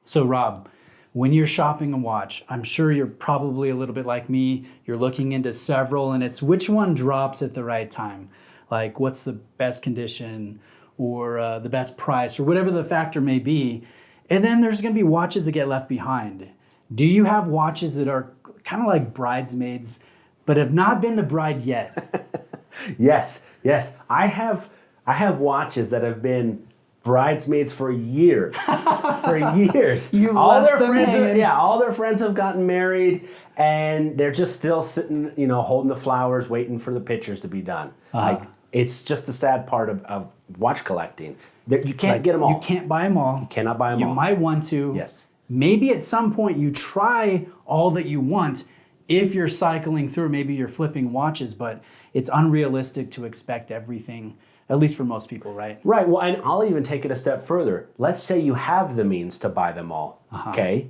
So Rob, when you're shopping a watch, I'm sure you're probably a little bit like me. You're looking into several and it's which one drops at the right time. Like what's the best condition or the best price or whatever the factor may be. And then there's going to be watches that get left behind. Do you have watches that are kind of like bridesmaids but have not been the bride yet? Yes. I have watches that have been bridesmaids for years. For years. All their friends have gotten married and they're just still sitting, holding the flowers, waiting for the pictures to be done. Like it's just the sad part of watch collecting. You can't get them all. You can't buy them all. You cannot buy them all. You might want to. Yes. Maybe at some point you try all that you want if you're cycling through, maybe you're flipping watches, but it's unrealistic to expect everything, at least for most people, right? Right. Well, and I'll even take it a step further. Let's say you have the means to buy them all. Okay.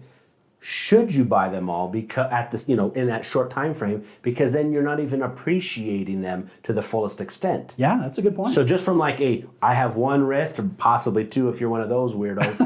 Should you buy them all because at this, in that short time frame? Because then you're not even appreciating them to the fullest extent. Yeah, that's a good point. So just from like I have one wrist, or possibly two if you're one of those weirdos.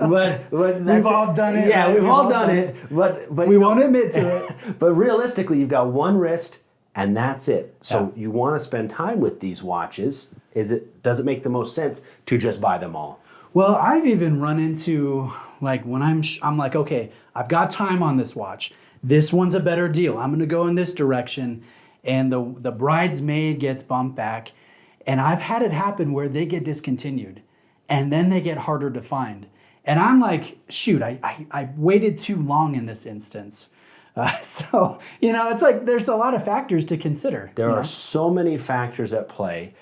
but we've all done it. Yeah, we've all done it. But we won't admit to it. But realistically, you've got one wrist, and that's it. So you want to spend time with these watches. Does it make the most sense to just buy them all? Well, I've even run into, like, when I'm like, okay, I've got time on this watch. This one's a better deal. I'm going to go in this direction. And the bridesmaid gets bumped back. And I've had it happen where they get discontinued. And then they get harder to find. And I'm like, shoot, I waited too long in this instance. So, it's like there's a lot of factors to consider. There are so many factors at play.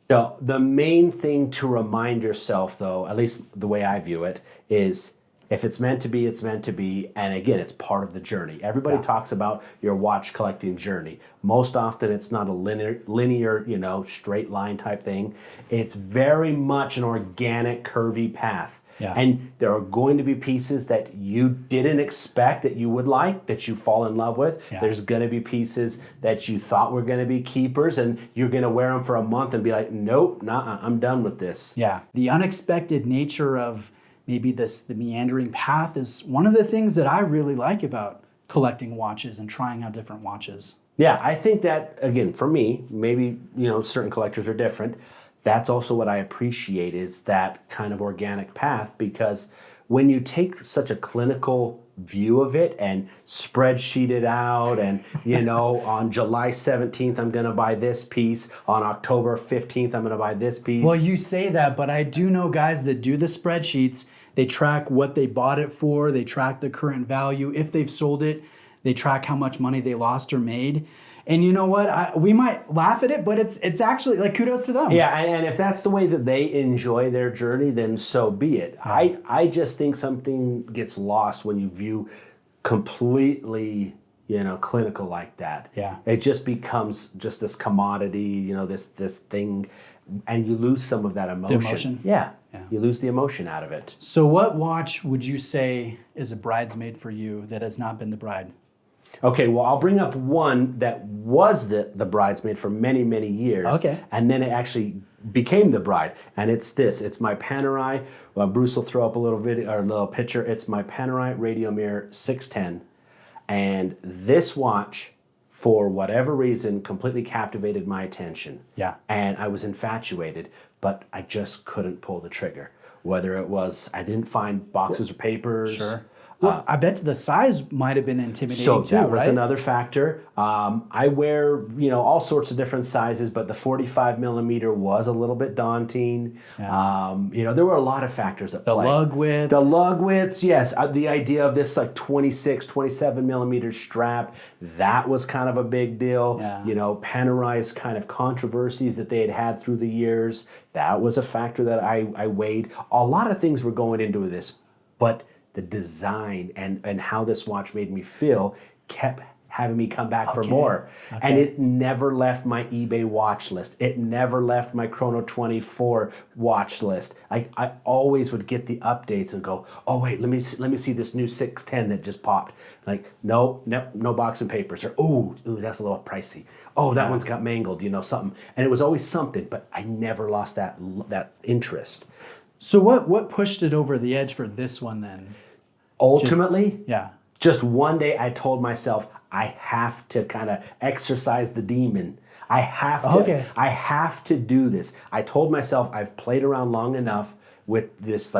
The main thing to remind yourself, though, at least the way I view it, is if it's meant to be, it's meant to be. And again, it's part of the journey. Everybody talks about your watch collecting journey. Most often, it's not a linear, straight line type thing. It's very much an organic, curvy path. Yeah. And there are going to be pieces that you didn't expect that you would like, that you fall in love with. Yeah. There's going to be pieces that you thought were going to be keepers, and you're going to wear them for a month and be like, nope, nah, I'm done with this. Yeah. The unexpected nature of maybe the meandering path is one of the things that I really like about collecting watches and trying out different watches. Yeah, I think that, again, for me, maybe, certain collectors are different. That's also what I appreciate is that kind of organic path, because when you take such a clinical view of it and spreadsheet it out and, on July 17th, I'm going to buy this piece. On October 15th, I'm going to buy this piece. Well, you say that, but I do know guys that do the spreadsheets. They track what they bought it for. They track the current value. If they've sold it, they track how much money they lost or made. And you know what? We might laugh at it, but it's actually like kudos to them. Yeah, and if that's the way that they enjoy their journey, then so be it. Yeah. I just think something gets lost when you view completely, clinical like that. Yeah. It just becomes just this commodity, this thing, and you lose some of that emotion. The emotion? Yeah. You lose the emotion out of it. So what watch would you say is a bridesmaid for you that has not been the bride? Okay, well, I'll bring up one that was the bridesmaid for many, many years. Okay. And then it actually became the bride. And it's this. It's my Panerai. Well, Bruce will throw up a little video or a little picture. It's my Panerai Radiomir 610. And this watch, for whatever reason, completely captivated my attention. Yeah. And I was infatuated, but I just couldn't pull the trigger. Whether it was I didn't find boxes or papers. Sure. Well, I bet the size might have been intimidating so too, that was right? another factor. I wear, all sorts of different sizes, but the 45 millimeter was a little bit daunting. Yeah. There were a lot of factors at play. The lug width. The lug widths, yes. The idea of this like 26, 27 millimeter strap, that was kind of a big deal. Yeah. Panerai's kind of controversies that they had through the years, that was a factor that I weighed. A lot of things were going into this, but the design and how this watch made me feel kept having me come back for more. Okay. And it never left my eBay watch list. It never left my Chrono 24 watch list. I always would get the updates and go, oh wait, let me see this new 610 that just popped. Like, no box and papers. Or, ooh, that's a little pricey. Oh, that one's got mangled, something. And it was always something, but I never lost that interest. So what pushed it over the edge for this one then? Ultimately, Yeah. just one day I told myself I have to kind of exercise the demon. I have to do this. I told myself I've played around long enough with this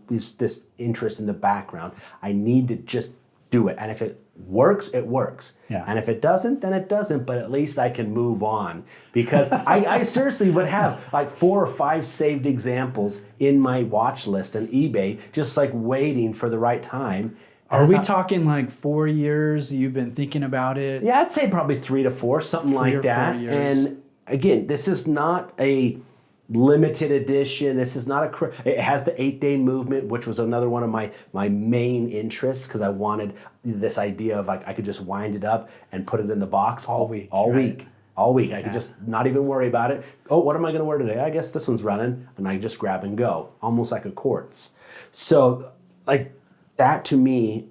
this interest in the background. I need to just do it. And if it works, it works. Yeah. And if it doesn't, then it doesn't. But at least I can move on, because I seriously would have like 4 or 5 saved examples in my watch list on eBay, just like waiting for the right time. Are we talking like 4 years you've been thinking about it? Yeah, I'd say probably 3 to 4, something like that. 4 years. And again, this is not a limited edition. This is not it has the 8-day movement, which was another one of my main interests, because I wanted this idea of like I could just wind it up and put it in the box all week. I could just not even worry about it. Oh, what am I going to wear today? I guess this one's running, and I just grab and go, almost like a quartz. So like that to me.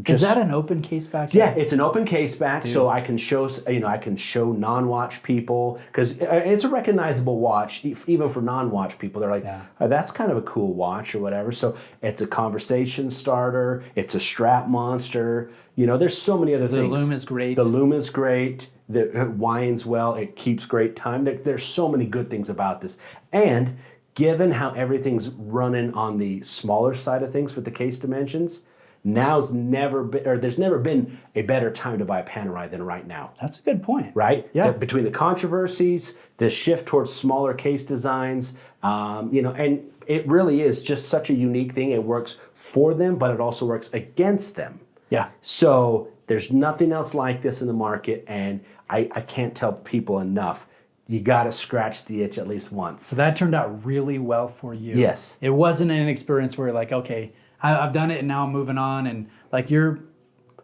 Is that an open case back? Yeah, it's an open case back, so I can show non-watch people, because it's a recognizable watch even for non-watch people. They're like, oh, that's kind of a cool watch or whatever. So it's a conversation starter. It's a strap monster. There's so many other things. The lume is great. The lume is great. It winds well. It keeps great time. There's so many good things about this. And given how everything's running on the smaller side of things with the case dimensions, there's never been a better time to buy a Panerai than right now. That's a good point. Right? Yeah. Between the controversies, the shift towards smaller case designs, and it really is just such a unique thing. It works for them, but it also works against them. Yeah. So there's nothing else like this in the market, and I can't tell people enough. You got to scratch the itch at least once. So that turned out really well for you. Yes. It wasn't an experience where you're like, okay, I've done it and now I'm moving on, and like you're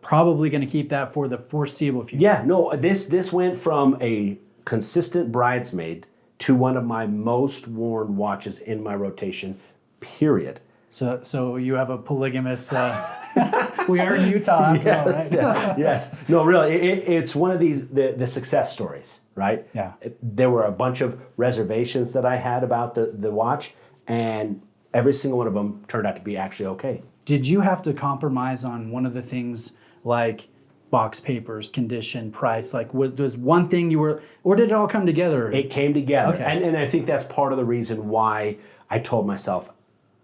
probably going to keep that for the foreseeable future. Yeah, no, this went from a consistent bridesmaid to one of my most worn watches in my rotation, period. So you have a polygamous. We are in Utah after all, right? Yes. No, really, it's one of these the success stories, right? Yeah. There were a bunch of reservations that I had about the watch, and every single one of them turned out to be actually okay. Did you have to compromise on one of the things like box papers, condition, price? Like was one thing or did it all come together? It came together. Okay. And I think that's part of the reason why I told myself,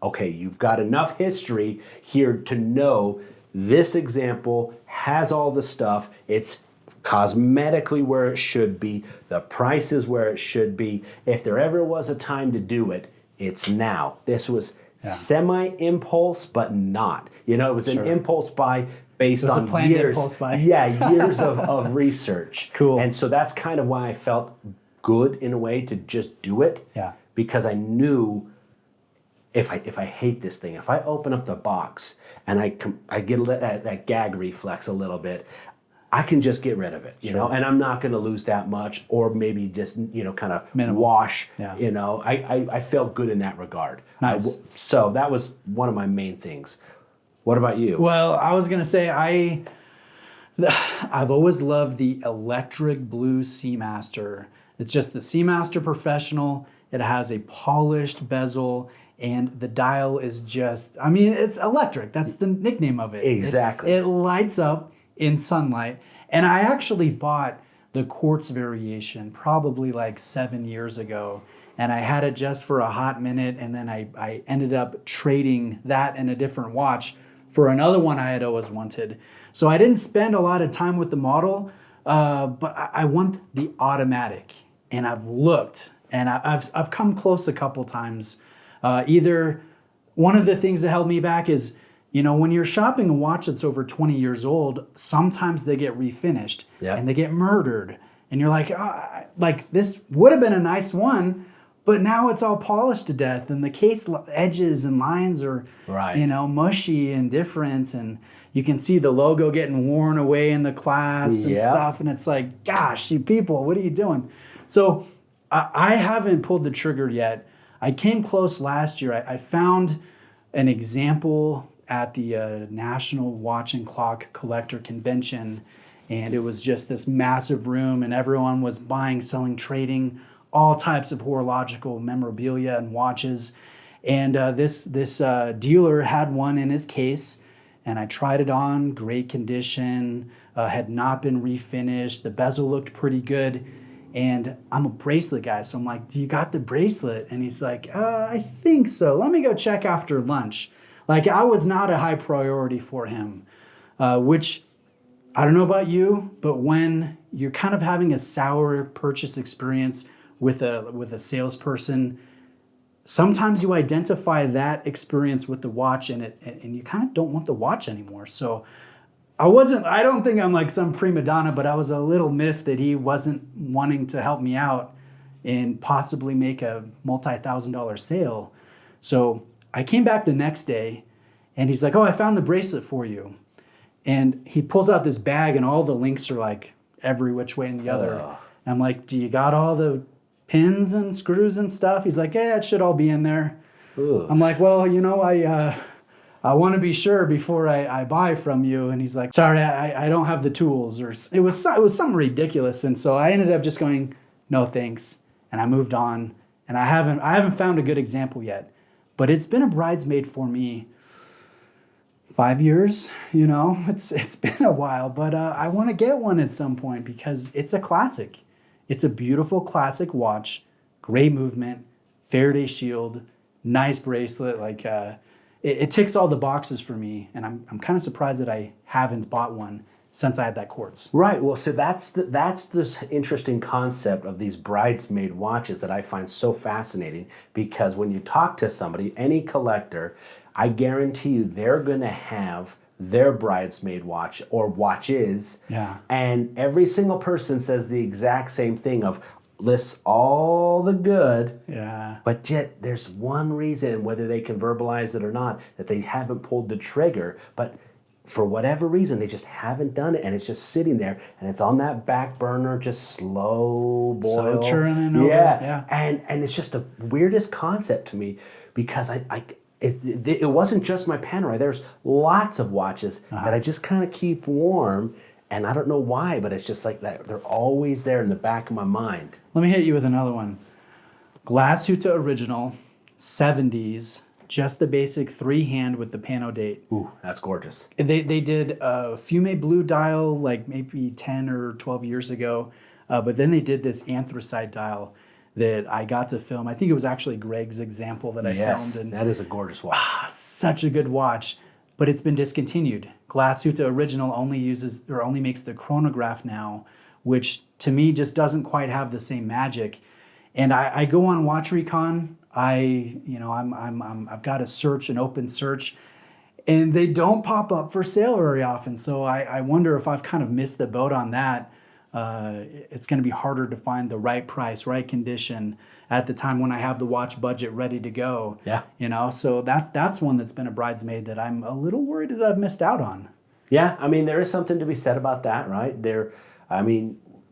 okay, you've got enough history here to know this example has all the stuff. It's cosmetically where it should be. The price is where it should be. If there ever was a time to do it, it's now. This was semi-impulse, but not. It was an impulse buy based on years. Impulse buy. Yeah, years of research. Cool. And so that's kind of why I felt good in a way to just do it. Yeah. Because I knew if I hate this thing, if I open up the box and I get that gag reflex a little bit, I can just get rid of it, you know, and I'm not going to lose that much, or maybe just, kind of wash, I felt good in that regard. Nice. So that was one of my main things. What about you? Well, I was going to say I've always loved the electric blue Seamaster. It's just the Seamaster Professional. It has a polished bezel, and the dial is just, it's electric. That's the nickname of it. Exactly. It lights up in sunlight. And I actually bought the quartz variation probably like 7 years ago. And I had it just for a hot minute, and then I ended up trading that and a different watch for another one I had always wanted. So I didn't spend a lot of time with the model, but I want the automatic. And I've looked, and I've come close a couple times. Either one of the things that held me back is, when you're shopping a watch that's over 20 years old, sometimes they get refinished and they get murdered. And you're like, this would have been a nice one, but now it's all polished to death, and the case edges and lines are, mushy and different, and you can see the logo getting worn away in the clasp and stuff, and it's like, gosh, you people, what are you doing? So I haven't pulled the trigger yet. I came close last year. I found an example at the National Watch and Clock Collector Convention, and it was just this massive room, and everyone was buying, selling, trading all types of horological memorabilia and watches. And this dealer had one in his case, and I tried it on, great condition, had not been refinished. The bezel looked pretty good. And I'm a bracelet guy, so I'm like, do you got the bracelet? And he's like, I think so. Let me go check after lunch. Like, I was not a high priority for him, which I don't know about you, but when you're kind of having a sour purchase experience with a salesperson, sometimes you identify that experience with the watch and you kind of don't want the watch anymore. So I don't think I'm like some prima donna, but I was a little miffed that he wasn't wanting to help me out and possibly make a multi-$1,000 sale. So I came back the next day and he's like, oh, I found the bracelet for you. And he pulls out this bag and all the links are like every which way and the other. And I'm like, do you got all the pins and screws and stuff? He's like, yeah, it should all be in there. Oof. I'm like, well, I want to be sure before I buy from you. And he's like, sorry, I don't have the tools. Or it was something ridiculous. And so I ended up just going, no thanks. And I moved on. And I haven't found a good example yet. But it's been a bridesmaid for me 5 years, it's been a while. But I want to get one at some point because it's a classic. It's a beautiful classic watch, great movement, Faraday shield, nice bracelet. Like, it ticks all the boxes for me, and I'm kind of surprised that I haven't bought one since I had that quartz. Right. Well, so that's this interesting concept of these bridesmaid watches that I find so fascinating, because when you talk to somebody, any collector, I guarantee you they're going to have their bridesmaid watch or watches. Yeah. And every single person says the exact same thing of lists all the good. Yeah. But yet there's one reason, whether they can verbalize it or not, that they haven't pulled the trigger. But for whatever reason, they just haven't done it, and it's just sitting there, and it's on that back burner, just slow boil. So churning over. Yeah. And it's just the weirdest concept to me, because it wasn't just my Panerai. There's lots of watches that I just kind of keep warm, and I don't know why, but it's just like that. They're always there in the back of my mind. Let me hit you with another one. Glashütte Original, 70s, just the basic 3-hand with the Panodate. Ooh, that's gorgeous. They did a Fume Blue dial like maybe 10 or 12 years ago, but then they did this anthracite dial that I got to film. I think it was actually Greg's example that I filmed. And that is a gorgeous watch. Such a good watch, but it's been discontinued. Glashütte Original only makes the chronograph now, which to me just doesn't quite have the same magic. And I go on Watch Recon. I've got a search, an open search, and they don't pop up for sale very often. So I wonder if I've kind of missed the boat on that. It's going to be harder to find the right price, right condition at the time when I have the watch budget ready to go. Yeah. So that's one that's been a bridesmaid that I'm a little worried that I've missed out on. Yeah, I mean, there is something to be said about that, right?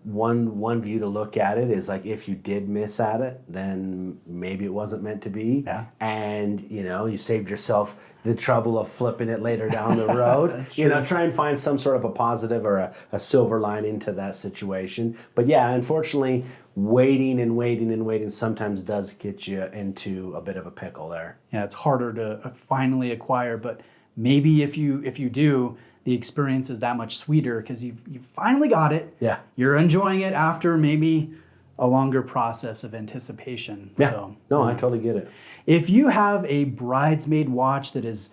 One view to look at it is like, if you did miss at it, then maybe it wasn't meant to be. Yeah. And, you saved yourself the trouble of flipping it later down the road. That's true. Try and find some sort of a positive or a silver lining to that situation. But yeah, unfortunately, waiting sometimes does get you into a bit of a pickle there. Yeah, it's harder to finally acquire, but maybe if you do, the experience is that much sweeter because you finally got it. Yeah. You're enjoying it after maybe a longer process of anticipation. Yeah. So, No, I totally get it. If you have a bridesmaid watch that has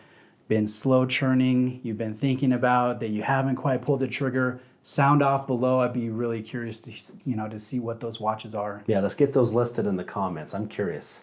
been slow churning, you've been thinking about that you haven't quite pulled the trigger, sound off below. I'd be really curious to see what those watches are. Yeah, let's get those listed in the comments. I'm curious.